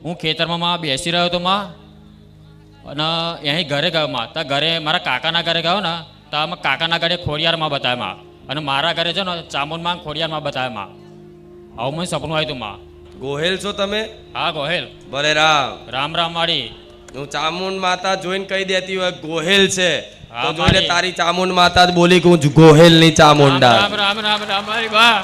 હું ખેતરમાં બેસી રહ્યો હતો માં, અને અહીં ઘરે ગયો માં. તો ઘરે મારા કાકાના ઘરે ગયો ને, તો અમે કાકાના ઘરે ખોડિયારમાં બતાવ્યા માં, અને મારા ઘરે છે ને ચામુંડમાં ખોડિયારમાં બતાવ્યા માં. આવું મને સપનું આવ્યું હતું માં. ગોહેલ છો તમે? હા ગોહેલ. ભલે રામ. રામ રામ માડી. હું ચામુંડ માતા જોઈને કહી દેતી હોય ગોહેલ છે, હા, તો જોઈને મારી. તારી ચામુંડ માતા જ બોલી કે હું ગોહેલ ની ચામુંડા. રામ રામ રામ રામ મારી બા.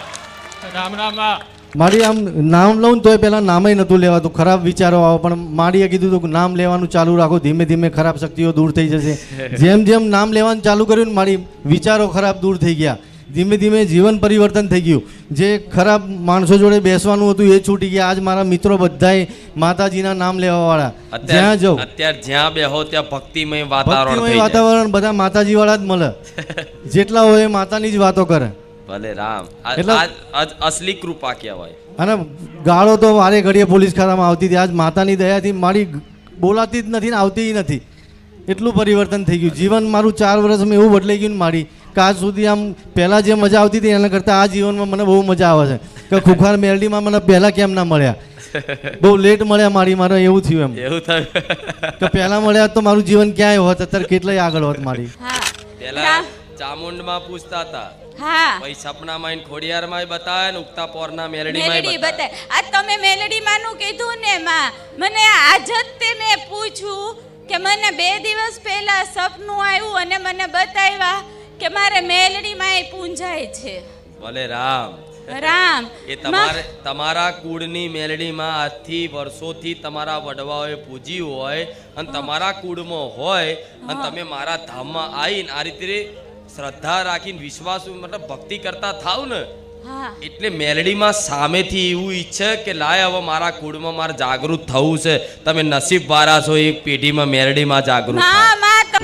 રામ રામ બા. મારી આમ નામ લઉં ને તોય પહેલાં નામે નહોતું લેવાતું, ખરાબ વિચારો આવે, પણ માડીએ કીધું હતું કે નામ લેવાનું ચાલુ રાખો, ધીમે ધીમે ખરાબ શક્તિઓ દૂર થઈ જશે. જેમ જેમ નામ લેવાનું ચાલુ કર્યું ને મારી વિચારો ખરાબ દૂર થઈ ગયા, ધીમે ધીમે જીવન પરિવર્તન થઈ ગયું. જે ખરાબ માણસો જોડે બેસવાનું હતું એ છૂટી ગયા. આજ મારા મિત્રો બધાય માતાજીના નામ લેવાવાળા, જ્યાં જાઉં અત્યારે જ્યાં બેહો ત્યાં ભક્તિમય વાતાવરણ થઈ ભક્તિમય જાય. વાતાવરણ, બધા માતાજી વાળા જ મળે. જેટલા હોય એ માતાની જ વાતો કરે. ભલે રામ. એટલે- આ અસલી કૃપા કહેવાય. અને ગાળો તો વારે ઘડીએ પોલીસ ખાતામાં આવતી હતી. આજ માતાની દયાથી મારી બોલાતી જ નથી ને આવતી નથી. એટલું પરિવર્તન થઈ ગયું. જીવન મારું 4 વર્ષમાં એવું બદલાઈ ગયું ને મારી, કે આજ સુધી આમ પહેલાં જે મજા આવતી હતી એના કરતાં આ જીવનમાં મને બહુ મજા આવે છે. કે ખુખાર મેલડીમાં મને પહેલાં કેમ ના મળ્યા, બહુ લેટ મળ્યા મારી. મારે એવું થયું એમ એવું થયું. કે પહેલાં મળ્યા તો મારું જીવન ક્યાંય હોત, અત્યારે કેટલાય આગળ હોત મારી. હા પેલા ચામુંડમાં પૂછતા હતા, હા પછી સપનામાં આઈને ખોડિયારમાં બતાવે ને ઉગતા પોરના મેલડીમાં મેલડી બતાવે. બતાય. આ તમે મેલડી માનું કીધું ને માં, મને આજ જ તે મેં પૂછ્યું કે મને 2 દિવસ પહેલા સપનું આવ્યું અને મને બતાવ્યા કે મારે મેલડી માં પૂંજાય છે. ભલે રામ. રામ એ તમારા કુળની મેલડીમાં આજથી વર્ષોથી તમારા વડવાઓએ પૂજી હોય અને તમારા કુળમાં હોય, અને તમે મારા ધામમાં આવીને આ રીતે શ્રદ્ધા રાખીને વિશ્વાસ મતલબ ભક્તિ કરતા થાવ ને, હા એટલે મેલડીમાં સામેથી એવું ઈચ્છે કે લાય હવે મારા કુળમાં મારે જાગૃત થવું છે. તમે નસીબ વાળા છો, એક પેઢીમાં મેલડીમાં જાગૃત થાવ. માં માં તો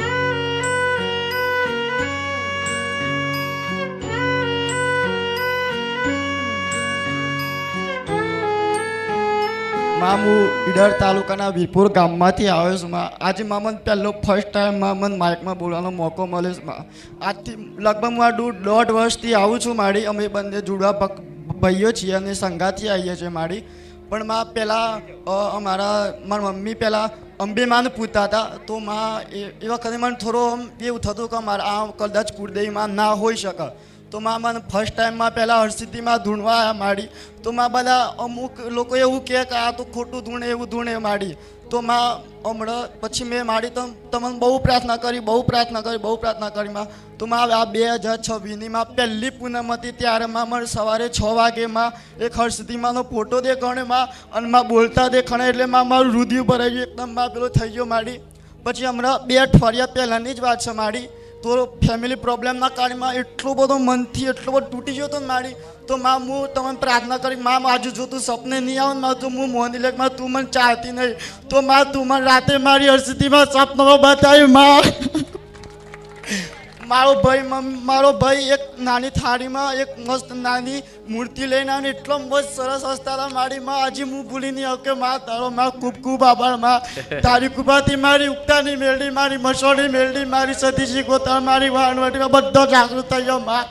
માં હું ઈડર તાલુકાના વીરપુર ગામમાંથી આવ્યો છું. માં આજે માં મને પહેલો ફર્સ્ટ ટાઈમ માં મને માઇકમાં બોલવાનો મોકો મળ્યો છે. માં આજથી લગભગ હું આ 1.5 વર્ષથી આવું છું. મારી અમે બંને જુડવા ભાઈઓ છીએ અને સંગાથી આવીએ છીએ મારી. પણ માં પહેલાં મારા મમ્મી પહેલાં અંબેમાને પૂછતા હતા, તો માં એ વખતે મને થોડો એવું થતું કે મારા આ કદાચ કુળદેવીમાં ના હોઈ શકે. તો માં મને ફર્સ્ટ ટાઈમમાં પહેલાં હરસિદ્ધિમાં ધૂણવા આવ્યા માડી. તો માં બધા અમુક લોકો એવું કહે કે આ તો ખોટું ધૂણે એવું ધૂણે માડી. તો માં હમણાં પછી મેં માડી તો તમને બહુ પ્રાર્થના કરી માં. તો માં આ 2026ની માં પહેલી પૂનમ હતી, ત્યારે માં મને સવારે 6 વાગે માં એક હરસિદ્ધિમાંનો ફોટો દેખાણે માં, અને માં બોલતા દેખાણે એટલે માં મારું રુધિર ભરાઈ ગયું એકદમ. માં પેલો થઈ ગયો માડી. પછી હમણાં 2 અઠવાડિયા પહેલાંની જ વાત છે માડી. તો ફેમિલી પ્રોબ્લેમના કારણમાં એટલો બધો મનથી એટલો બધો તૂટી ગયો હતો ને મારી. તો માં હું તમને પ્રાર્થના કરી, માં આજુ જો તું સપને નહીં આવે ને, તો હું મોહની લેખમાં તું મને ચાહતી નહીં, તો માં તું મને રાતે મારી હરસિદ્ધિમાં સપનામાં બતાવી. માં મારો ભાઈ એક નાની થાળીમાં એક મસ્ત નાની મૂર્તિ લઈને આવીને એટલો મસ્ત સરસ હસતા હતા મારી. માં આજે હું ભૂલી નહીં આવું કે માં તારો માં ખૂબ ખૂબ આભાર. માં તારી કૃપાથી મારી ઉગતાની મેલડી, મારી મસોડી મેલડી, મારી સતીશી ગોતા, મારી વાણવટીમાં બધો જાગૃત થઈ ગયો. માં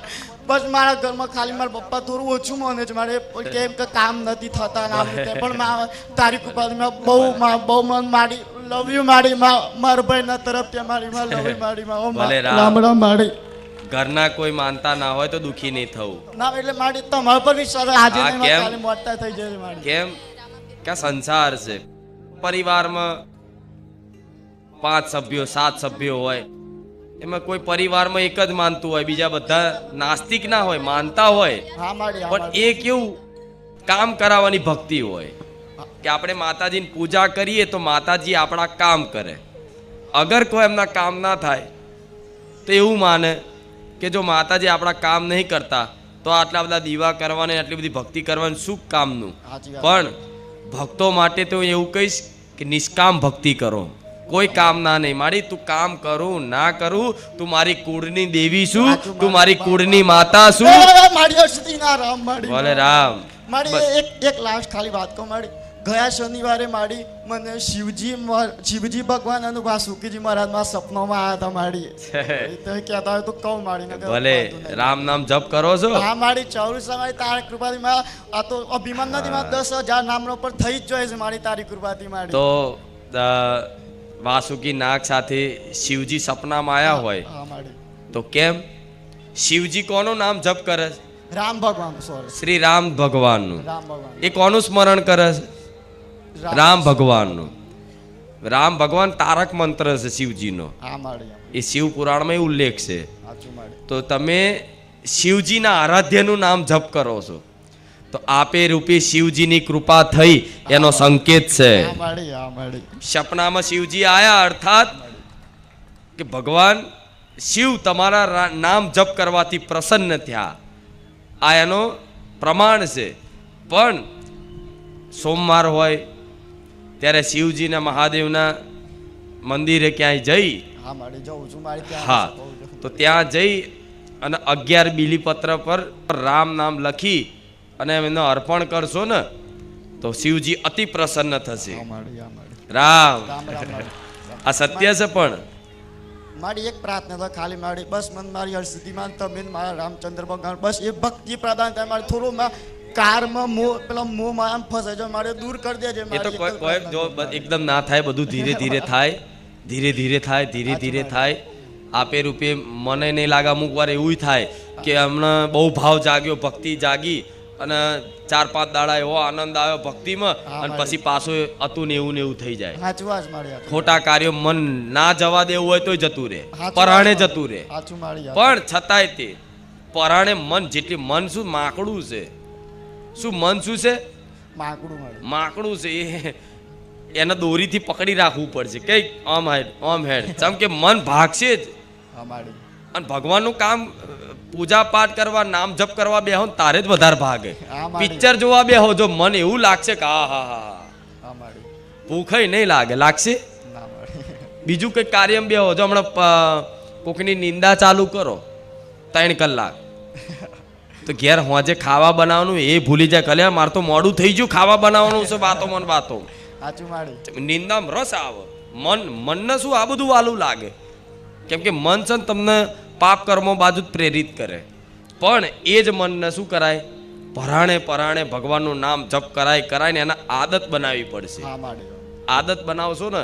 બસ મારા ઘરમાં ખાલી મારા પપ્પા થોડું ઓછું મને જ મારે કેમ કે કામ નથી થતા નામ રીતે, પણ માં તારી કૃપાથી મેં બહુ મન મારી લવ યુ મારી. મારા ભાઈના તરફથી મારી માં લવ યુ મારી. ભલે રામ. રામ રામ મારી. ઘરના કોઈ માનતા ના હોય તો દુખી નહીં થવું. ના એટલે મારી તમારા પર વિશ્વાસ આજે હા, નહીં, કેમ? કાલે મોટા થઈ જશે મારી. કેમ કે આ સંસાર છે. પરિવારમાં 5 સભ્યો 7 સભ્યો હોય, એમાં કોઈ પરિવારમાં એક જ માનતું હોય, બીજા બધા નાસ્તિક ના હોય, માનતા હોય. હા મારી. હા પણ મારી. એ કેવું કામ કરાવવાની ભક્તિ હોય કે આપણે માતાજીની પૂજા કરીએ તો માતાજી આપણા કામ કરે. અગર કોઈ એમના કામ ના થાય તો એવું માને કે જો માતાજી આપણા કામ નહીં કરતા તો આટલા બધા દીવા કરવાને, આટલી બધી ભક્તિ કરવાની શું કામનું. સાચી વાત. પણ ભક્તો માટે તો એવું કહીશ કે નિષ્કામ ભક્તિ કરો, કોઈ કામ ના નહીં. મારી તું કામ કરું ના કરું, તું મારી કુળની દેવી છું, તું મારી કુળની માતા છું. મારી હરસિદ્ધિ ના રામ મારી. બોલે રામ. મારી એક લાસ્ટ ખાલી વાત કહું મારી. ગયા શનિવારે મારી મને શિવજી ભગવાન અને વાસુકીજી મહારાજમાં સપનામાં આવ્યા હતા મારી તો કહેતા હોય તો કહું મારી ભલે રામ નામ જપ કરો છો? હા મારી ચૌરસા મારી તારી કૃપાથી આ તો અભિમાન નથી, 10,000 નામનો પર થઈ જ જાય છે મારી તારી કૃપાથી મારી. તો વાસુકી નાગ સાથે શિવજી સપનામાં આવ્યા હોય હા મારી. તો કેમ? શિવજી કોનું નામ જપ કરે છે? રામ ભગવાન, સોરી, શ્રી રામ ભગવાનનું. રામ ભગવાન. એ કોનું સ્મરણ કરે છે? રામ ભગવાનનું. રામ ભગવાન તારક મંત્ર છે શિવજીનો. હા મારી. એ શિવ પુરાણમાં ઉલ્લેખ છે. સાચું મારી. તો તમે શિવજીના આરાધ્યનું નામ જપ કરો છો તો આપે રૂપે શિવજીની કૃપા થઈ એનો સંકેત છે. હા મારી. હા મારી. સપનામાં શિવજી આયા અર્થાત કે ભગવાન શિવ તમારા નામ જપ કરવાથી પ્રસન્ન થયા, આ એનો પ્રમાણ છે. પણ સોમવાર હોય ત્યારે શિવજીના મહાદેવના મંદિરે ક્યાંય જઈ, હા મારી, જઉં છું મારી ત્યાં. હા, તો ત્યાં જઈ અને 11 બીલીપત્ર પર રામ નામ લખી અને એમને અર્પણ કરશો ને તો શિવજી અતિ પ્રસન્ન થશે. હા મારી. હા મારી. રામ રામ રામ મારી. આ સત્ય છે. પણ મારી એક પ્રાર્થના તો ખાલી મારી, બસ મને મારી હરસિદ્ધિમાં તમે મારા રામચંદ્ર ભગવાન બસ એ ભક્તિ પ્રદાન થાય મારે. થોડું કારમાં મોહ, પેલા મોહ માં ફસાય છે મારે, દૂર કરી દેજે. એ તો કોઈ જો એકદમ ના થાય, બધું ધીરે ધીરે થાય, ધીરે ધીરે થાય, ધીરે ધીરે થાય. આપે રૂપે મને નહીં લાગે અમુક વાર એવું થાય કે હમણાં બહુ ભાવ જાગ્યો, ભક્તિ જાગી અને 4-5 દાડા એવો આનંદ આવ્યો ભક્તિમાં અને પછી પાછું હતું ને એવું થઈ જાય. સાચું વાત મારી. ખોટા કાર્યો મન ના જવા દેવું હોય તોય જતું રહે, પરાણે જતું રહે. સાચું મારી. પણ છતાંય તે પરાણે મન જેટલી, મન શું માકડું છે, શું મન શું છે? માકડું મારી. માકડું છે. એને દોરીથી પકડી રાખવું પડશે કે ઓમ હેડ ચમ કે મન ભાગશે જ. હા મારી. અને ભગવાનનું કામ પૂજા પાઠ કરવા, નામ જપ કરવા બેહો તારે જ વધારે ભાગે. પિક્ચર જોવા બેહો જો મન એવું લાગશે કે હા હા હા, હા મારી. ભૂખય નહીં લાગે, લાગશે? ના મારી. બીજું કંઈક કાર્યમાં બેહો જો, હમણાં કોકની નિંદા ચાલુ કરો 3 કલાક તો ઘેર હોજે ખાવા બનાવવાનું એ ભૂલી જાય. કલ્યા મારે તો મોડું થઈ ગયું, ખાવા બનાવવાનું છે, વાતો મન વાતો. સાચું મારી. નિંદામાં રસ આવે. મનને શું આ બધું વાલું લાગે? કેમ કે મન છે ને તમને પાપ કર્મો બાજુ જ પ્રેરિત કરે. પણ એ જ મનને શું કરાય? પરાણે ભગવાનનું નામ જપ કરાય ને એના આદત બનાવવી પડશે. હા મારી. આદત બનાવશો ને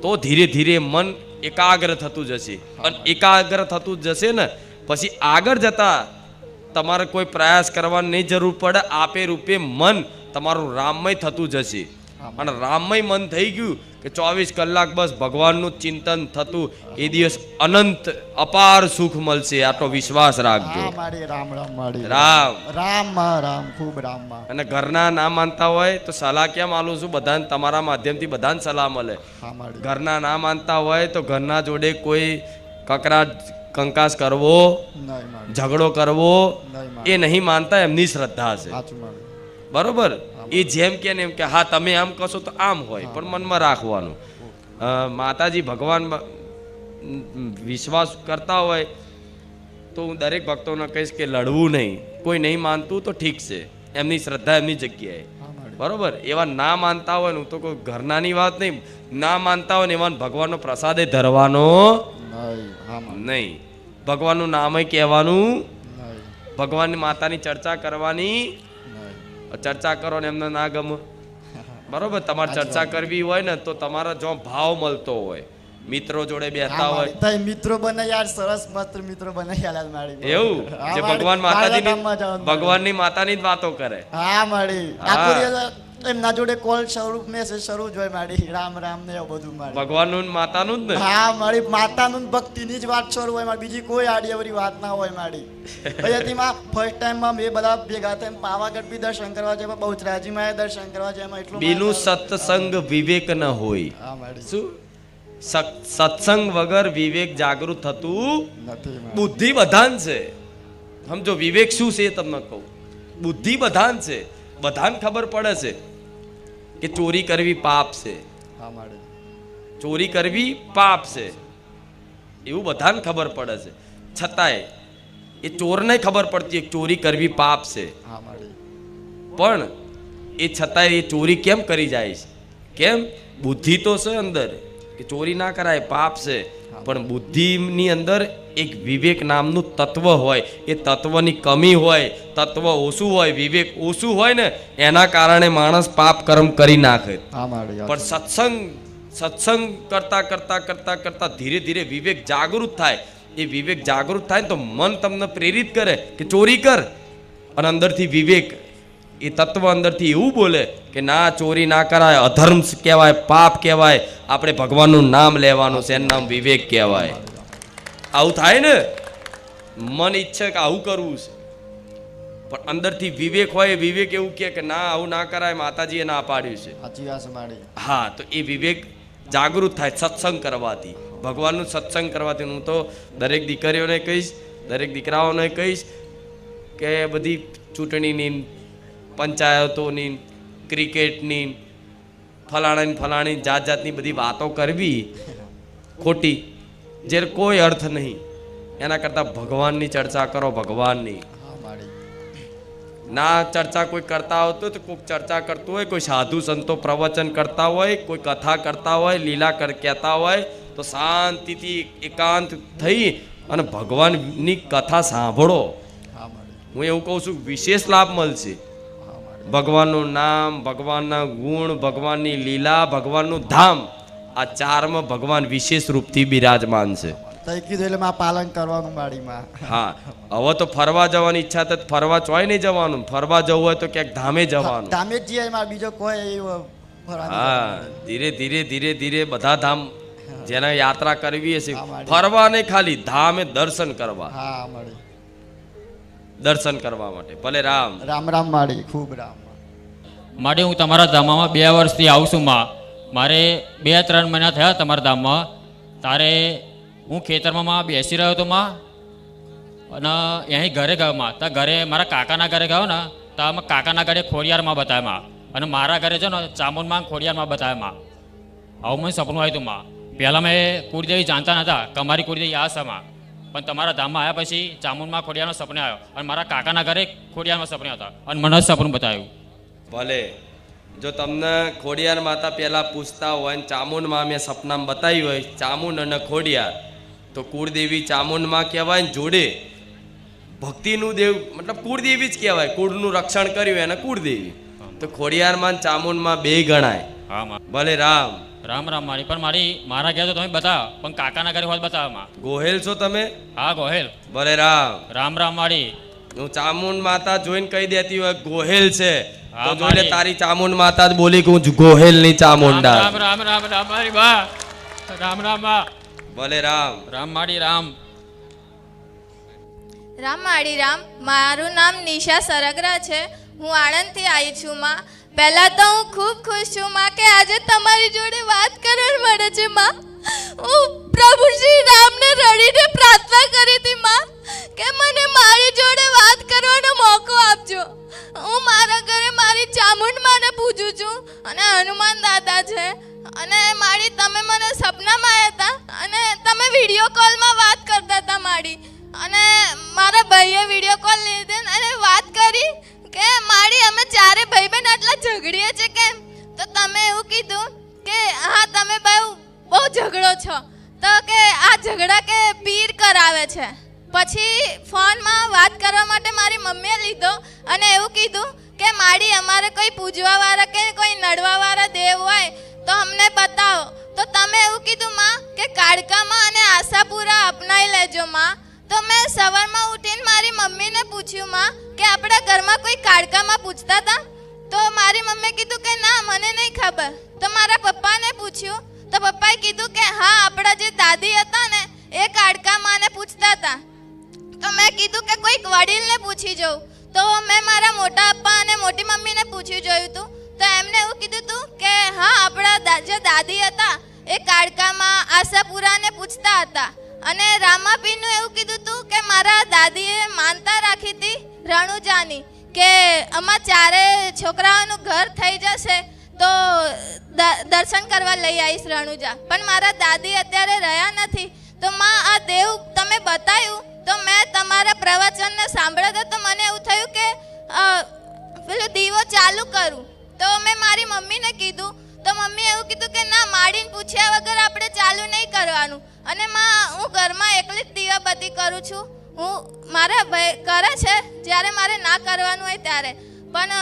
તો ધીરે ધીરે મન એકાગ્ર થતું જશે. અને એકાગ્ર થતું જશે ને પછી આગળ જતા તમારે કોઈ પ્રયાસ કરવાની નહીં જરૂર પડે. આપે રૂપે મન તમારું રામમય થતું જશે. અને રામમય મન થઈ ગયું કે 24 કલાક બસ ભગવાનનું ચિંતન થતું, એ દિવસ અનંત અપાર સુખ મળશે. આટલો વિશ્વાસ રાખજો. હા મારી. રામ રામ મારી. રામ રામ રામ, ખૂબ રામ. અને ઘરના ના માનતા હોય તો સલાહ કેમ આલું છું? બધાને તમારા માધ્યમથી બધાને સલાહ મળે. હા મારી. ઘરના ના માનતા હોય તો ઘરના જોડે કોઈ કંકાસ કરવો, નહીં મારી. ઝઘડો કરવો નહીં એ નહીં માનતા, એમની શ્રદ્ધા છે. સાચું મારી. બરોબર? એ જેમ કે ને એમ કે હા તમે આમ કશો તો આમ હોય, પણ મનમાં રાખવાનું. માતાજી ભગવાન વિશ્વાસ કરતા હોય તો હું દરેક ભક્તોને કહીશ કે લડવું નહીં. કોઈ નહીં માનતું તો ઠીક છે, એમની શ્રદ્ધા એમની જગ્યાએ. બરોબર? એવા ના માનતા હોય ને, હું તો કોઈ ઘરનાની વાત નહીં, ના માનતા હોય ને એવા ભગવાનનો પ્રસાદે ધરવાનો નહીં, ભગવાનનું નામે કહેવાનું, ભગવાનની માતાની ચર્ચા કરવાની. ચર્ચા કરો ને એમને ના ગમે, બરોબર? તમારે ચર્ચા કરવી હોય ને તો તમારા જો ભાવ મળતો હોય, મિત્રો જોડે બેઠા હોય, તઈ મિત્રો બને યાર, સરસ મસ્ત મિત્રો બને યાર મારી. એવું જે ભગવાન માતાજીની, ભગવાનની માતાની જ વાતો કરે. હા મારી. આખો દિવસ એમના જોડે કોલ શરૂ, મેસેજ શરૂ જ હોય મારી. રામ રામ ને એવું બધું મારી. ભગવાનનું માતાનું જ ને. હા મારી. માતાનું ભક્તિની જ વાત શરૂ હોય મારી, બીજી કોઈ આડીઅવળી વાત ના હોય મારી. પછી ફર્સ્ટ ટાઈમમાં મેં બધા ભેગા થઈને પાવાગઢ બી દર્શન કરવા જાય, બહુચરાજીમાં દર્શન કરવા જાય. એમાં એટલું બીનું સત્સંગ વિવેક ન હોય. હા મારી. શું સત્સંગ વગર વિવેક જાગૃત થતું નથી. બુદ્ધિ બધાન છે. સમજો વિવેક શું છે તમને કહું. બુદ્ધિ બધાન છે, બધાને ખબર પડે છે કે ચોરી કરવી પાપ છે. હા મારી. ચોરી કરવી પાપ છે એવું બધાને ખબર પડે છે. છતાંય એ ચોરને ખબર પડતી ચોરી કરવી પાપ છે. હા મારી. પણ એ છતાંય એ ચોરી કેમ કરી જાય છે? કેમ? બુદ્ધિ તો છે અંદર કે ચોરી ના કરાય, પાપ છે, પણ બુદ્ધિની અંદર એક વિવેક નામનું તત્વ હોય, એ તત્વની કમી હોય, તત્વ ઓછું હોય, વિવેક ઓછું હોય ને એના કારણે માણસ પાપ કર્મ કરી નાખે. હા માડી પણ સત્સંગ કરતા કરતા કરતા કરતા ધીરે ધીરે વિવેક જાગૃત થાય. એ વિવેક જાગૃત થાય ને તો મન તમને પ્રેરિત કરે કે ચોરી કર, અને અંદરથી વિવેક એ તત્વ અંદરથી એવું બોલે કે ના, ચોરી ના કરાય, અધર્મ કહેવાય, પાપ કહેવાય, આપણે ભગવાનનું નામ લેવાનું છે, એનું નામ વિવેક કહેવાય. આવું થાય ને, મન ઈચ્છે કે આવું કરવું છે, પણ અંદરથી વિવેક હોય, વિવેક એવું કહે કે ના, આવું ના કરાય, માતાજીએ ના પાડ્યું છે. સાચી વાત છે માડી. હા, તો એ વિવેક જાગૃત થાય સત્સંગ કરવાથી, ભગવાનનું સત્સંગ કરવાથી. હું તો દરેક દીકરીઓને કહીશ, દરેક દીકરાઓને કહીશ કે બધી ચૂંટણીની, પંચાયતોની, ક્રિકેટની, ફલાણી જાત જાતની બધી વાતો કરવી ખોટી, જે કોઈ અર્થ નહીં. એના કરતાં ભગવાનની ચર્ચા કરો, ભગવાનની. હા માડી. ના ચર્ચા કોઈ કરતા હોતો તો કોઈક ચર્ચા કરતું હોય, કોઈ સાધુ સંતો પ્રવચન કરતા હોય, કોઈ કથા કરતા હોય, લીલા કહેતા હોય, તો શાંતિથી એકાંત થઈ અને ભગવાનની કથા સાંભળો. હા માડી. હું એવું કહું છું, વિશેષ લાભ મળશે. હા માડી. ભગવાનનું નામ, ભગવાનના ગુણ, ભગવાનની લીલા, ભગવાનનું ધામ, આ ચારમાં ભગવાન વિશેષ રૂપથી બિરાજમાન છે. તઈ કીધું એટલે માં પાલન કરવાનું માડીમાં. હા, હવે તો ફરવા જવાની ઈચ્છા તો ફરવા ચોય નહીં જવાનું, ફરવા જવું હોય તો ક્યાંક ધામે જવાનું. ધામે જ જઈએ માં, બીજો કોઈ ફરવાનું. હા, ધીરે ધીરે ધીરે ધીરે બધા ધામ જેને યાત્રા કરવી હશે, હા, માડી. ફરવા નહીં, ખાલી ધામે દર્શન કરવા, હા માડી. દર્શન કરવા માટે. ભલે રામ રામ રામ માડી, ખૂબ રામ. માટે હું તમારા ધામમાં 2 વર્ષથી આવું છું માં. મારે 2-3 મહિના થયા તમારા ધામમાં. તારે હું ખેતરમાં બેસી રહ્યો હતો માં, અને અહીં ઘરે ગયો માં. ત્યાં ઘરે મારા કાકાના ઘરે ગયો ને, ત્યાં અમે કાકાના ઘરે ખોડિયારમાં બતાવ્યા માં, અને મારા ઘરે છે ને ચામુંડમાં ખોડિયારમાં બતાવ્યા માં. આવું મને સપનું આવ્યું હતું માં. પહેલાં મેં કુળદેવી જાણતા નહોતા કે અમારી કુળદેવી આ છે માં, પણ તમારા ધામમાં આવ્યા પછી ચામુંડમાં ખોડિયારનો સપને આવ્યો, અને મારા કાકાના ઘરે ખોડિયારમાં સપને હતા, અને મને સપનું બતાવ્યું. ભલે, જો તમને ખોડિયાર માતા પહેલા પૂછતા હોય ને ચામુંડમાં મેં સપનામાં બતાવ્યું હોય, ચામુંડ અને ખોડિયાર, તો કુળદેવી ચામુંડમાં કહેવાય ને જોડે ભક્તિનું દેવ, મતલબ કુળદેવી જ કહેવાય. કુળનું રક્ષણ કર્યું એને કુળદેવી. તો ખોડિયારમાં ને ચામુંડમાં 2 ગણાય. હા માં. ભલે રામ રામ રામ મારી. પણ મારા ઘેર તો તમે બતાવો, પણ કાકાના ઘરે હોત બતાવો માં. ગોહેલ છો તમે? હા ગોહેલ. ભલે રામ રામ રામ મારી. હું ચામુંડ માતા જોઈને કહી દેતી હોય ગોહેલ છે, હા, તો જોઈ લે મારી. તારી ચામુંડ માતા જ બોલી કે હું ગોહેલ ની ચામુંડા. રામ રામ રામ રામ મારી બા. રામ રામ બા. ભલે રામ રામ મારી રામ. રામ માળી રામ. મારું નામ નિશા સરગરા છે. હું આણંદથી આવી છું માં. પહેલાં તો હું ખૂબ ખુશ છું માં કે આજે તમારી જોડે વાત કરવા મળે છે માં. હું પ્રભુ શ્રી રામને રડીને પ્રાર્થના કરી હતી માં કે મને મારી જોડે વાત કરવાનો મોકો આપજો. હું મારા ઘરે મારી ચામુંડ માને પૂજું છું, અને હનુમાન દાદા છે, અને મારી તમે મને સપનામાં આવ્યા હતા, અને તમે વિડીયો કોલમાં વાત કરતા હતા મારી, અને મારા ભાઈએ વિડીયો કોલ લીધે અને વાત કરી કે મારી અમે 4 ભાઈ બહેન આટલા ઝઘડીએ છે કેમ? તો તમે એવું કીધું કે હા તમે બહુ ઝઘડો છો, તો કે આ ઝઘડા કે પીર કરાવે છે. પછી ફોનમાં વાત કરવા માટે મારી મમ્મીએ લીધો અને એવું કીધું કે માડી અમારે કોઈ પૂજવાવાળા કે કોઈ નડવાવાળા દેવ હોય તો અમને બતાવો. તો તમે એવું કીધું માં કે કાળકામાં અને આશાપુરા અપનાવી લેજો માં. તો મેં સવારમાં ઉઠીને મારી મમ્મીને પૂછ્યું માં કે આપણા ઘરમાં કોઈ કાળકામાં પૂછતા હતા? તો મારી મમ્મીએ કીધું કે ના મને નહીં ખબર. તો મારા પપ્પાને પૂછ્યું તો પપ્પાએ કીધું કે હા આપણા જે દાદી હતા ને એ કાળકામાંને પૂછતા હતા. તો મેં કીધું કે કોઈક વડીલને પૂછી જોઉં. તો મેં મારા મોટા પપ્પા અને મોટી મમ્મીને પૂછી જોયું હતું. તો એમને એવું કીધું હતું કે હા આપણા જે દાદી હતા એ કાળકામાં આશાપુરાને પૂછતા હતા. અને રામાપીરનું એવું કીધું હતું કે મારા દાદીએ માનતા રાખી હતી રણુજાની કે આમાં 4 છોકરાઓનું ઘર થઈ જશે તો દર્શન કરવા લઈ આવીશ રણુજા. પણ મારા દાદી અત્યારે રહ્યા નથી. તો માં આ દેવ તમે બતાવ્યું તો મેં તમારા પ્રવચનને સાંભળ્યા તો મને એવું થયું કે પેલો દીવો ચાલુ કરું. તો મેં મારી મમ્મીને કીધું તો મમ્મી એવું કીધું કે ના માડીને પૂછ્યા વગર આપણે ચાલુ નહીં કરવાનું. અને માં હું ઘરમાં એકલી જ દીવાબત્તી કરું છું. હું મારા ભાઈ કરે છે જ્યારે મારે ના કરવાનું હોય ત્યારે, પણ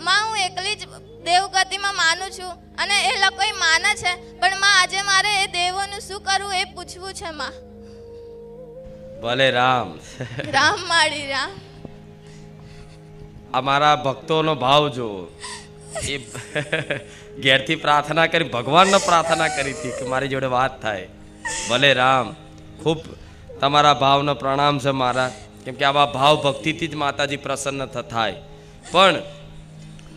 માં હું એકલી જ દેવગતિમાં માનું છું અને એ લોકોય માને છે. પણ માં આજે મારે એ દેવોનું શું કરવું એ પૂછવું છે માં. ભલે રામ. રામ માડી રામ. અમારા ભક્તોનો ભાવ જો એ ઘેરથી પ્રાર્થના કરી, ભગવાનને પ્રાર્થના કરી હતી કે મારી જોડે વાત થાય. ભલે રામ. ખૂબ તમારા ભાવનો પ્રણામ છે મારા, કેમ કે આવા ભાવ ભક્તિથી જ માતાજી પ્રસન્ન થાય. પણ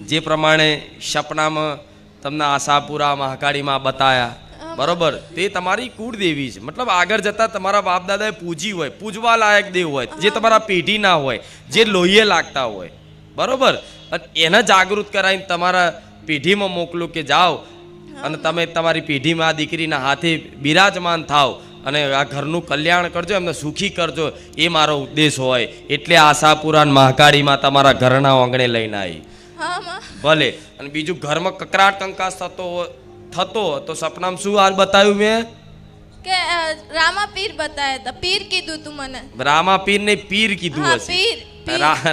જે પ્રમાણે સપનામાં તમને આશાપુરા મહાકાળીમાં બતાયા, બરોબર, તે તમારી કુળદેવી છે. મતલબ આગળ જતા તમારા બાપ દાદાએ પૂજી હોય, પૂજવા લાયક દેવ હોય, જે તમારા પેઢીના હોય, જે લોહીએ લાગતા હોય, બરોબર, એને જાગૃત કરાવીને તમારા પેઢીમાં મોકલો કે જાઓ અને તમે તમારી પેઢીમાં આ દીકરીના હાથે બિરાજમાન થાવ અને આ ઘરનું કલ્યાણ કરજો, એમને સુખી કરજો, એ મારો ઉદ્દેશ હોય. એટલે આશાપુરા મહાકાળીમાં તમારા ઘરના આંગણે લઈને આવી. ભલે. અને બીજું ઘરમાં કકરાટ કંકાસ થતો તો સપનામાં શું હાલ બતાવ્યું મેં કે રામા પીર બતાયા હતા. પીર કીધું તું મને. રામા પીર ને પીર કીધું હા, હશે. પીર.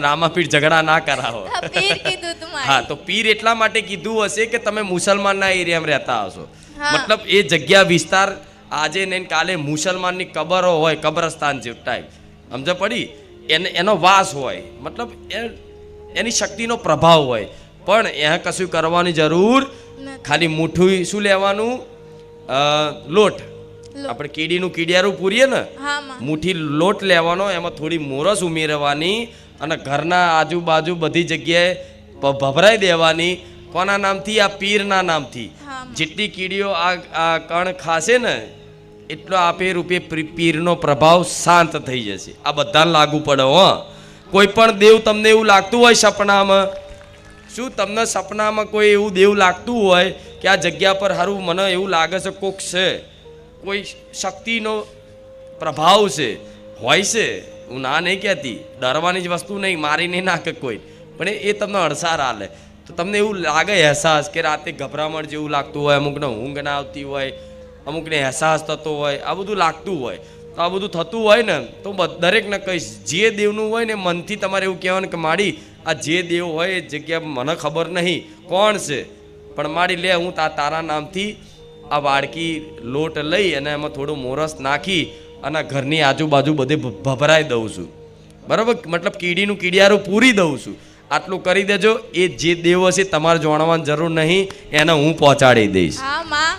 રામા પીર ઝઘડા ના કરાવો. પીર કીધું તું મારે. હા, તો પીર એટલા માટે કીધું હશે કે તમે મુસલમાનના એરિયામાં રહેતા હશો. હા. મતલબ એ જગ્યા વિસ્તાર આજે ને કાલે મુસલમાનની કબરો હોય, કબ્રસ્તાન જેવું ટાઈપ, સમજ પડી? એનો વાસ હોય, મતલબ એની શક્તિનો પ્રભાવ હોય. પણ એ કશું કરવાની જરૂર ખાલી મૂઠું શું લેવાનું, લોટ, આપણે કીડીનું કીડિયારું પૂરીએ ને, હા માં. મુઠ્ઠી લોટ લેવાનો, એમાં થોડી મોરસ ઉમેરવાની અને ઘરના આજુબાજુ બધી જગ્યાએ ભભરાઈ દેવાની. કોના નામથી? આ પીરના નામથી. હા. જેટલી કીડીઓ આ કણ ખાશે ને એટલો આપે રૂપે પીરનો પ્રભાવ શાંત થઈ જશે. આ બધાને લાગુ પડે હો. કોઈ પણ દેવ તમને એવું લાગતું હોય સપનામાં, શું તમને સપનામાં કોઈ એવું દેવ લાગતું હોય કે આ જગ્યા પર સારું મને એવું લાગે છે કોક છે, કોઈ શક્તિનો પ્રભાવ છે, હોય છે, હું ના નહીં કહેતી, ડરવાની જ વસ્તુ નહીં, મારી નહીં નાખે કોઈ, પણ એ તમને અડસાર હાલે તો તમને એવું લાગે અહેસાસ કે રાતે ગભરામણ જેવું લાગતું હોય, અમુકને ઊંઘ ના આવતી હોય, અમુકને અહેસાસ થતો હોય, આ બધું લાગતું હોય. તો આ બધું થતું હોય ને તો દરેકને કહીશ, જે દેવનું હોય ને મનથી તમારે એવું કહેવાનું કે માડી આ જે દેવ હોય એ જગ્યા મને ખબર નહીં કોણ છે, પણ માડી લે હું તારા નામથી આ વાડકી લોટ લઈ અને એમાં થોડું મોરસ નાખી અને ઘરની આજુબાજુ બધે ભભરાઈ દઉં છું, બરાબર? મતલબ કીડીનું કીડિયારું પૂરી દઉં છું. આટલું કરી દેજો. એ જે દેવ હશે તમારે જાણવાની જરૂર નહીં, એને હું પહોંચાડી દઈશ. હા માં,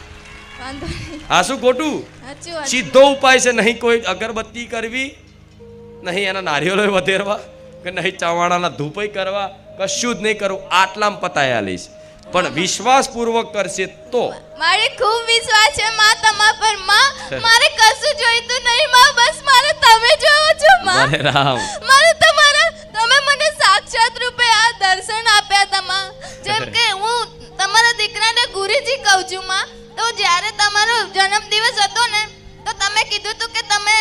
વાંધો નહીં. હા, શું ખોટું? સાચું વાત. સીધો ઉપાય છે. નહીં કોઈ અગરબત્તી કરવી, નહીં એના નારિયેળો વધેરવા, કે નહીં ચવાણાના ધૂપય કરવા, કશું જ નહીં કરવું. આટલામાં પતાયા લઈશ. પણ વિશ્વાસપૂર્વક કરશે તો. મારે ખૂબ વિશ્વાસ છે માં તમારા પર. માં મારે કશું જોઈતું નહીં માં, બસ મારે તમે જોવો છો માં. અરે રામ. મારે તમે મને સાક્ષાત રૂપે આ દર્શન આપ્યા હતા માં. જેમ કે હું તમારા દીકરાને ગુરુજી કહું છું માં. તો જ્યારે તમારો જન્મદિવસ હતો ને તો તમે કીધું હતું કે તમે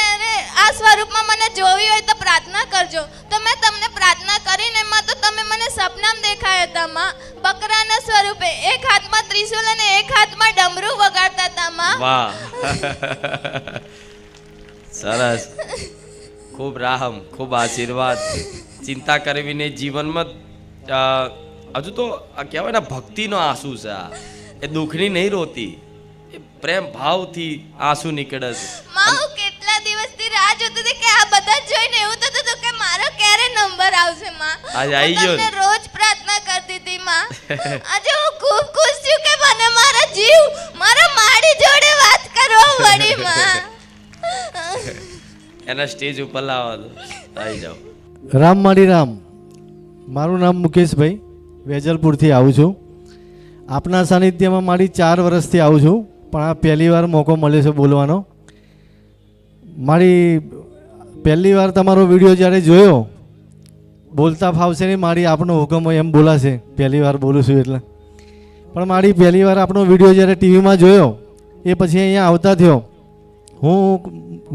આ સ્વરૂપમાં મને જોવી હોય તો પ્રાર્થના કરજો. તો મેં તમને પ્રાર્થના કરીને માં તો તમે મને સપનામાં દેખાયા હતા માં, બકરાના સ્વરૂપે, એક હાથમાં ત્રિશૂલ અને એક હાથમાં ડમરું વગાડતા હતા માં. વાહ, સરસ. ખૂબ રાહમ, ખૂબ આશીર્વાદ. ચિંતા કરવી નહીં જીવનમાં. હજુ તો આ કહેવાય ને ભક્તિનો આંસુ છે. આ એ દુઃખની નહીં રોતી, એ પ્રેમ ભાવથી આંસુ નીકળે છે. માં હું કેટલા દિવસથી રાહ જોતી હતી કે આ બધા જોઈને એવું થતું હતું કે મારો ક્યારે નંબર આવશે માં. આજે આવી ગયો ને. હું તમને રોજ પ્રાર્થના કરતી હતી માં. આજે હું ખૂબ ખુશ છું કે મને મારા જીવ મારા માડી જોડે વાત કરવા મળી માં. એના સ્ટેજ ઉપર લાવો તો આવી જાઓ. રામ માડી રામ. મારું નામ મુકેશભાઈ, વેજલપુરથી આવું છું. આપના સાનિધ્યમાં મારી 4 વર્ષથી આવું છું, પણ આ પહેલી વાર મોકો મળ્યો છે બોલવાનો. મારી પહેલી વાર તમારો વિડીયો જ્યારે જોયો, બોલતા ફાવશે નહીં, મારી આપનો હુકમ હોય એમ બોલાશે, પહેલી વાર બોલું છું એટલે. પણ મારી પહેલી વાર આપણો વિડીયો જ્યારે ટીવીમાં જોયો, એ પછી અહીંયા આવતા થયો. હું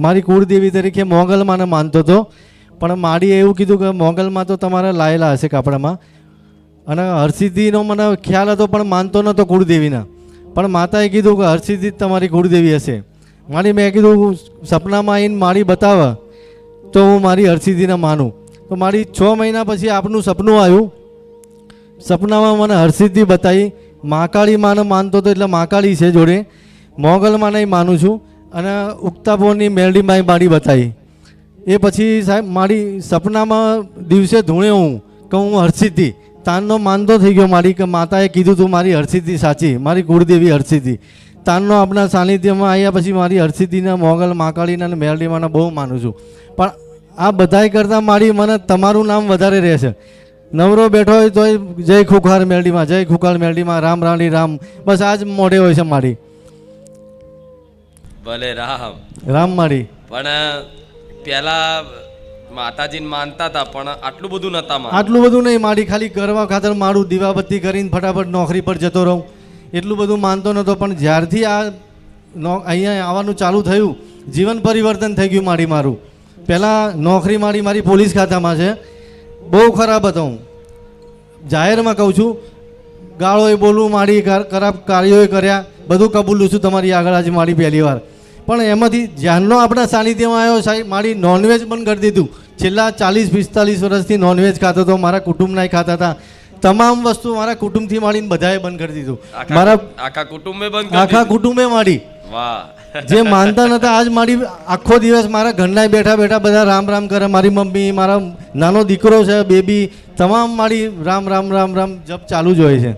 મારી કુળદેવી તરીકે મોગલમાને માનતો હતો, પણ માડીએ એવું કીધું કે મોગલમાં તો તમારા લાયેલા હશે કાપડામાં, અને હરસિદ્ધિનો મને ખ્યાલ હતો પણ માનતો નહોતો કુળદેવીના. પણ માતાએ કીધું કે હરસિદ્ધિ જ તમારી કુળદેવી હશે. મેં કીધું સપનામાં આવીને મારી બતાવે તો હું મારી હરસિદ્ધિને માનું. તો મારી 6 મહિના પછી આપનું સપનું આવ્યું. સપનામાં મને હરસિદ્ધિ બતાવી. મહાકાળી માને માનતો હતો એટલે મહાકાળી છે જોડે. મોગલ માને માનું છું અને ઉક્તાપોરની મેરડીમાં મારી બતાવી. એ પછી સાહેબ મારી સપનામાં દિવસે ધૂણ્યો હું કે હું હરસિદ્ધિ તાનનો માનતો થઈ ગયો મારી કે માતાએ કીધું તું મારી હરસિદ્ધિ સાચી, મારી કુળદેવી હરસિદ્ધિ. તાનનો આપણા સાનિધ્યમાં આવ્યા પછી મારી હરસિદ્ધિના મોગલ મહાકાળીના અને મેરડીમાંના બહુ માનું છું. પણ આ બધાય કરતાં મારી મને તમારું નામ વધારે રહેશે. નવરો બેઠો હોય તો જય ખુખાર મેરડીમાં, જય ખુખાર મેરડીમાં, રામ રાણી રામ, બસ આ જ મોઢે હોય છે મારી. ભલે રામ રામ મારી. પણ પેલા માતાજીને માનતા હતા પણ આટલું બધું નતા માનતા. આટલું બધું નહીં મારી, ખાલી કરવા ખાતર મારું દીવાબત્તી કરીને ફટાફટ નોકરી પર જતો રહું એટલું બધું માનતો નહોતો. પણ જ્યારથી આ અહીંયા આવવાનું ચાલુ થયું જીવન પરિવર્તન થઈ ગયું મારું. પહેલાં નોકરી મારી પોલીસ ખાતામાં છે. બહુ ખરાબ હતો. હું જાહેરમાં કહું છું, ગાળોએ બોલવું, મારી ખરાબ કાર્યોએ કર્યા, બધું કબૂલું છું તમારી આગળ આજે મારી પહેલી વાર. પણ એમાંથી જ્યારનો આપણા સાનિધ્યમાં આવ્યો સાહેબ મારી નોનવેજ બંધ કરી દીધું. છેલ્લા 40-45 વર્ષથી નોનવેજ ખાતો હતો. મારા કુટુંબના ખાતા હતા. તમામ વસ્તુ મારા કુટુંબથી માંડીને બધાએ બંધ કરી દીધું. મારા આખા કુટુંબે બંધ આખા કુટુંબે મારી. વાહ. જે માનતા નતા આજ મારી આખો દિવસ મારા ઘરના બેઠા બેઠા બધા રામ રામ કરે. મારી મમ્મી, મારા નાનો દીકરો છે, બેબી, તમામ મારી રામ રામ રામ રામ જપ ચાલુ જ હોય છે.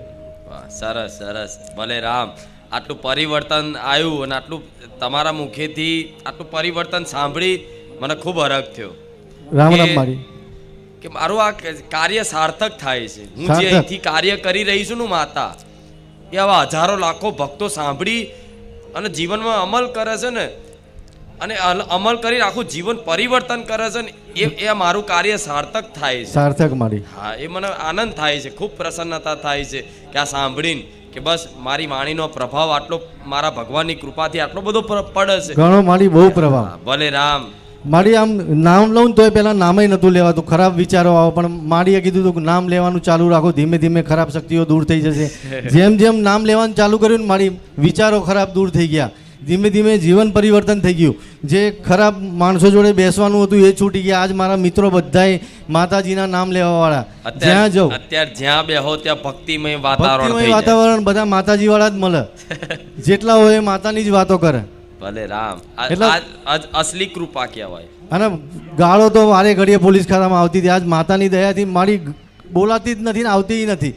સરસ સરસ. ભલે રામ. આટલું પરિવર્તન આવ્યું અને આટલું તમારા મુખેથી આટલું પરિવર્તન સાંભળી મને ખૂબ હરખ થયો. રામ રામ મારી. કે મારું આ કાર્ય સાર્થક થાય છે. હું જે સાર્થક. અહીંથી કાર્ય કરી રહી છું ને માતા, એ આવા હજારો લાખો ભક્તો સાંભળી અને જીવનમાં અમલ કરે છે ને, અને અમલ કરી આખું જીવન પરિવર્તન કરે છે ને, એ મારું કાર્ય સાર્થક થાય છે. સાર્થક મારી. હા, એ મને આનંદ થાય છે, ખૂબ પ્રસન્નતા થાય છે કે આ સાંભળીને કે બસ મારી વાણીનો પ્રભાવ આટલો મારા ભગવાનની કૃપાથી આટલો બધો પડે છે. ઘણો મારી બહુ પ્રભાવ. ભલે રામ. મારી આમ નામ લઉં તોય પહેલાં નામે નહોતું લેવાતું. ખરાબ વિચારો આવે પણ મારીએ કીધું હતું કે નામ લેવાનું ચાલુ રાખો, ધીમે ધીમે ખરાબ શક્તિઓ દૂર થઈ જશે. જેમ જેમ નામ લેવાનું ચાલુ કર્યું ને મારી વિચારો ખરાબ દૂર થઈ ગયા. ધીમે ધીમે જીવન પરિવર્તન થઈ ગયું. જે ખરાબ માણસો જોડે બેસવાનું હતું એ છૂટી ગયા. આજ મારા મિત્રો બધાય માતાજીના નામ લેવાવાળા. જ્યાં જાઉં અત્યારે જ્યાં બેહો ત્યાં ભક્તિમય વાતાવરણ થઈ જાય. વાતાવરણ બધા માતાજી વાળા જ મળે. જેટલા હોય એ માતાની જ વાતો કરે. ભલે રામ. આજ અસલી કૃપા કહેવાય. અને ગાળો તો વારે ઘડીએ પોલીસ ખાતામાં આવતી હતી. આજ માતાની દયાથી મારી બોલાતી જ નથી ને આવતી નથી.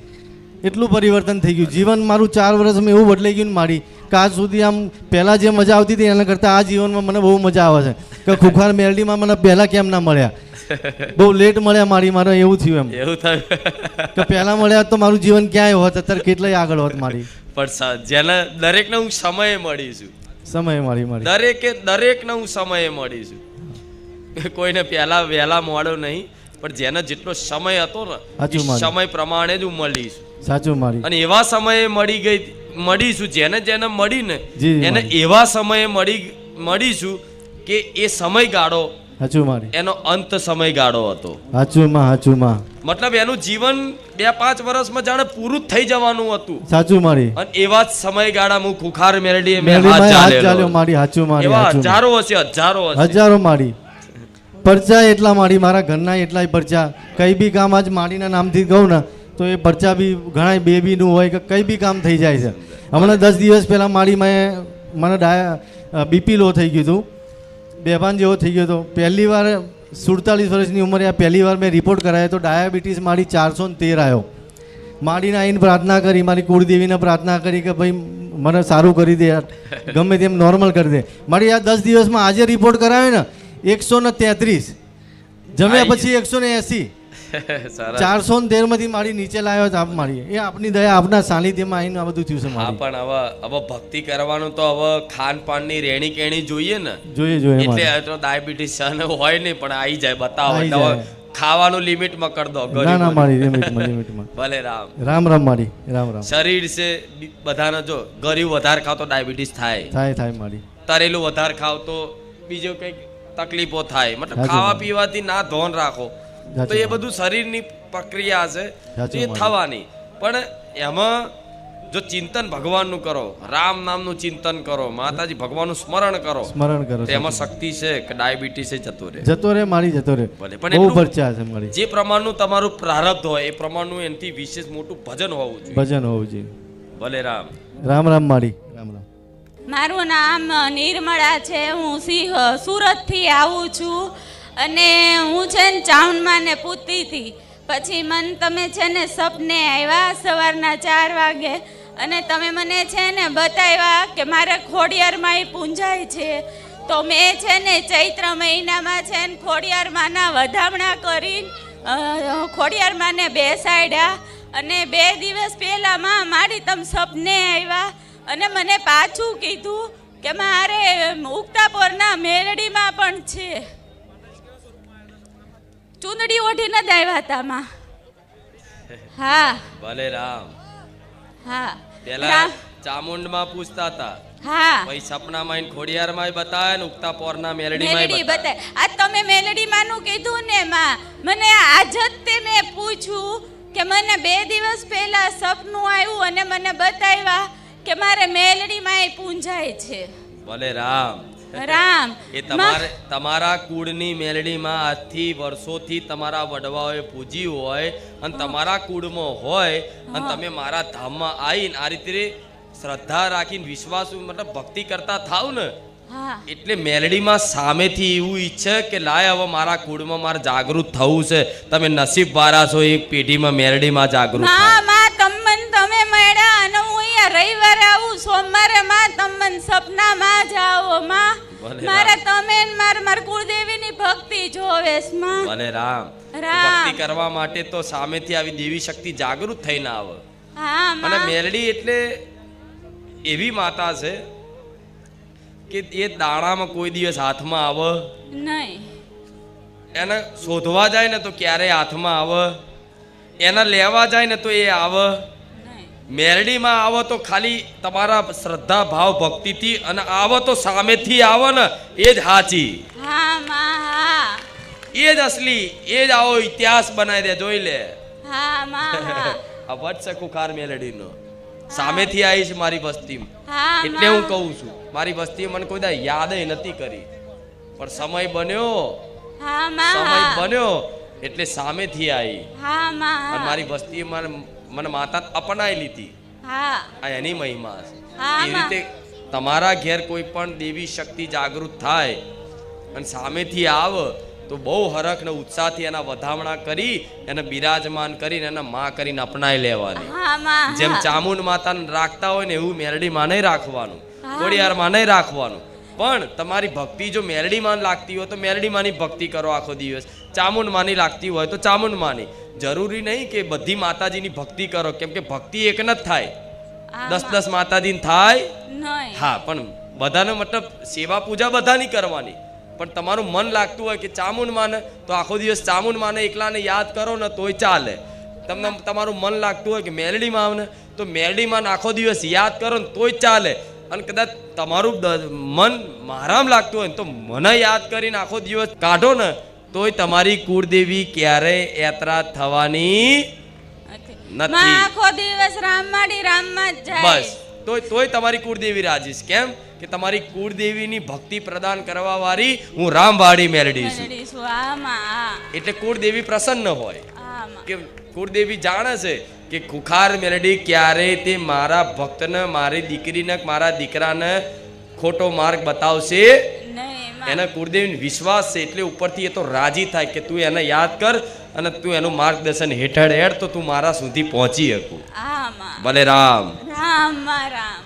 એટલું પરિવર્તન થઈ ગયું. જીવન મારું 4 વર્ષમાં એવું બદલાઈ ગયું ને મારી કે આજ સુધી આમ પહેલાં જે મજા આવતી હતી એના કરતાં આ જીવનમાં મને બહુ મજા આવે છે. કે ખુખાર મેરડીમાં મને પહેલાં કેમ ના મળ્યા, બહુ લેટ મળ્યા મારે એવું થયું. એમ એવું થયું કે પહેલાં મળ્યા તો મારું જીવન ક્યાંય હોત, અત્યારે કેટલાય આગળ હોત મારી. પણ જેને દરેકને હું સમયે મળીશું. સમય મારી દરેકને હું સમયે મળીશું. કોઈને પહેલા વહેલા મળ્યો નહીં, પણ જેને જેટલો સમય હતો ને એ સમય પ્રમાણે જ હું મળીશું. સાચું મારી. અને એવા સમયે મળીશું જેને જેને મળીને એને એવા સમયે મળીશું કે એ સમયગાળો એનો અંત સમયગાળો હતો. મતલબ એનું જીવન 2-5 વર્ષમાં જાણે પૂરું થઈ જવાનું હતું. સાચું મારી. અને એવા જ સમયગાળા હું ખુખાર મેરડીએ એવા હજારો મારી પરચા એટલા મારી, મારા ઘરના એટલાય પરચા. કઈ બી કામ આજ માડીના નામથી કહું ને તો એ પરચા બી ઘણા બેબીનું હોય કે કઈ બી કામ થઈ જાય છે. હમણાં 10 દિવસ પહેલાં મારી મને બીપી લો થઈ ગયું હતું, બેભાન જેવો થઈ ગયો હતો. પહેલી વાર 47 વર્ષની ઉંમરે આ પહેલી વાર મેં રિપોર્ટ કરાયો તો ડાયાબિટીસ મારી 413 આવ્યો. માડીને આવીને પ્રાર્થના કરી, મારી કુળદેવીને પ્રાર્થના કરી કે ભાઈ મને સારું કરી દે, ગમે તેમ નોર્મલ કરી દે. મારી આ 10 દિવસમાં આજે રિપોર્ટ કરાવ્યો ને 133, જમ્યા પછી 180, 413 માંથી મારી નીચે લાવ્યો આપ મારી. એ આપની દયા, આપના સાનિધ્યમાં આવીને આ બધું થયું છે મારી. પણ હવે ભક્તિ કરવાનું તો હવે ખાનપાનની રેણી કેણી જોઈએ ને. જોઈએ એટલે તો ડાયાબિટીસ હોય નહીં પણ આવી જાય. બતાવો ખાવાનું લિમિટમાં કરી દો. ના મારી લિમિટમાં. ભલે રામ. રામ રામ મારી. રામ રામ. શરીર છે બધાને, જો ગળ્યું વધારે ખાવ તો ડાયાબિટીસ થાય મારી. તરેલું વધારે ખાવ તો બીજો કંઈક તકલીફો થાય. મતલબ ખાવા પીવાથી ના ધોન રાખો તો એ બધું શરીરની પ્રક્રિયા છે સાચું એ માનું. થવાની. પણ એમાં જો ચિંતન ભગવાનનું કરો, રામ નામનું ચિંતન કરો, માતાજી ભગવાનનું સ્મરણ કરો, સ્મરણ કરો તો એમાં શક્તિ છે કે ડાયાબિટીસ જતો રહે. જતો રે મારી જતો રે ભલે, પણ બહુ એટલું ભરચા છે મારી જે પ્રમાણનું તમારું પ્રારબ્ધ હોય એ પ્રમાણનું એનાથી વિશેષ મોટું ભજન હોવું જોઈએ. ભજન હોવું જોઈએ. ભલે રામ. રામ રામ મારી રામ રામ. મારું નામ નિર્મળા છે. હું સુરતથી આવું છું અને હું છે ને ચાઉંડમાં ને પૂતી હતી. પછી મને તમે છે ને સપને આવ્યા સવારના 4 વાગે અને તમે મને છે ને બતાવ્યા કે મારે ખોડિયારમાં પૂંજાય છે. તો મેં છે ને ચૈત્ર મહિનામાં છે ને ખોડિયારમાંના વધામણા કરીને ખોડિયારમાંને બેસાડ્યા અને 2 દિવસ પહેલાં મારી તમે સપને આવ્યા અને મને પાછું કીધું કે મારે ઉગતાપોરના મેલડીમાં પણ છે. ચૂંદડી ઓઢીને જ આવ્યા હતા માં. હા ભલે રામ. હા પેલા ચામુંડમાં પૂછતા હતા, હા પછી સપનામાં ખોડિયારમાં બતાવે ને ઉગતા પોરના મેલડીમાં મેલડી બતાવે. બતાય. આ તમે મેલડી માનું કીધું ને માં, મને આજ જ તે મેં પૂછ્યું કે મને 2 દિવસ પહેલા સપનું આવ્યું અને મને બતાવ્યા કે મારે મેલડીમાં પૂંજાય છે. ભલે રામ. રામ એ તમારા કુળની મેલડીમાં આજથી વર્ષોથી તમારા વડવાઓએ પૂજી હોય અને તમારા કુળમાં હોય અને તમે મારા ધામમાં આવીને આ રીતે શ્રદ્ધા રાખીને વિશ્વાસ મતલબ ભક્તિ કરતા થાવ ને, હા એટલે મેલડીમાં સામેથી એવું ઈચ્છે કે લાય હવે મારા કુળમાં મારે જાગૃત થવું છે. તમે નસીબ વાળા છો એક પેઢીમાં મેલડીમાં જાગૃત થાવ. માં તમે મળ્યા અને હું અહીંયા રવિવારે આવું, સોમવારે માં તમને સપનામાં જ આવો માં. ભલે મારે તમે ને મારા કુળદેવીની ભક્તિ જોવેસ માં. ભલે રામ. રામ. ભક્તિ કરવા માટે તો સામેથી આવી દેવી શક્તિ જાગૃત થઈને આવે. હા અને માં મેલડી એટલે એવી માતા છે કે એ દાણામાં કોઈ દિવસ હાથમાં આવે, નહીં એને શોધવા જાય ને તો ક્યારેય હાથમાં આવે, એને લેવા જાય ને તો એ આવે. નહીં મેલડીમાં આવો તો ખાલી તમારા શ્રદ્ધા ભાવ ભક્તિથી, અને આવો તો સામેથી આવો ને એ જ સાચી, હા માં હા એ જ અસલી, એ જ આવો ઇતિહાસ બનાવી દે. જોઈ લે હા માં હા આ વટ છે ખુખાર મેલડીનો. સામેથી આવી છે મારી વસ્તીમાં. હા એટલે હું માં. કહું છું મારી વસ્તીએ મને કોઈ દા યાદ નથી કરી, પણ સમય બન્યો, હા માં સમય હા બન્યો એટલે સામેથી આવી હા માં અને હા મારી વસ્તીએ મને માતા અપનાવી લીધી. હા આ એની મહિમા છે. હા, એ રીતે તમારા ઘેર કોઈ પણ દેવી શક્તિ જાગૃત થાય અને સામેથી આવે તો બહુ હરખ ને ઉત્સાહથી એના વધામણા કરી એને બિરાજમાન કરીને એને માં કરીને અપનાવી લેવાની. હા માં જેમ હા. ચામુંડ માતાને રાખતા હોય ને એવું મેલડી માં નહીં રાખવાનું, હા. ખોડિયાર માં નહીં રાખવાનું. પણ તમારી ભક્તિ જો મેલડી માં લાગતી હોય તો મેલડી માની ભક્તિ કરો આખો દિવસ. ચામુંડ માની લાગતી હોય તો ચામુંડ માની. જરૂરી નહીં કે બધી માતાજીની ભક્તિ કરો, કેમ કે ભક્તિ એક ન જ થાય, હા, 10 માતાજીની થાય. નહીં હા, પણ બધાને મતલબ સેવા પૂજા બધાની કરવાની, પણ તમારું મન લાગતું હોય કે ચામુંડ માને તો આખો દિવસ ચામુંડ માને એકલાને યાદ કરો ને તોય ચાલે. તમને તમારું મન લાગતું હોય કે મેલડી માં ને તો મેલડી માં આખો દિવસ યાદ કરો ને તોય ચાલે. અને કદાચ તમારું મન મારામાં લાગતું હોય ને તો મને યાદ કરીને આખો દિવસ કાઢો ને તોય તમારી કુળદેવી ક્યારેય યાત્રા થવાની માં નથી. આખો દિવસ રામમાં જ જાય. બસ તોય તમારી કુળદેવી રાજી છે. કેમ કે તમારી કુળદેવીની ભક્તિ પ્રદાન કરવા વાળી હું રામવાડી મેલડી છું. મેલડીશું. હા માં હા એટલે કુળદેવી પ્રસન્ન હોય હા માં કે કુળદેવી જાણે છે કે ખુખાર મેલડી ક્યારેય તે મારા ભક્તને, મારી દીકરીને, મારા દીકરાને ખોટો માર્ગ બતાવશે નહીં માં. એના કુળદેવીને વિશ્વાસ છે એટલે ઉપરથી એ તો રાજી થાય કે તું એને યાદ કર અને તું એનું માર્ગદર્શન હેઠળ હેડ તો તું મારા સુધી પહોંચી શકું. હા માં ભલે રામ. રામ માં રામ.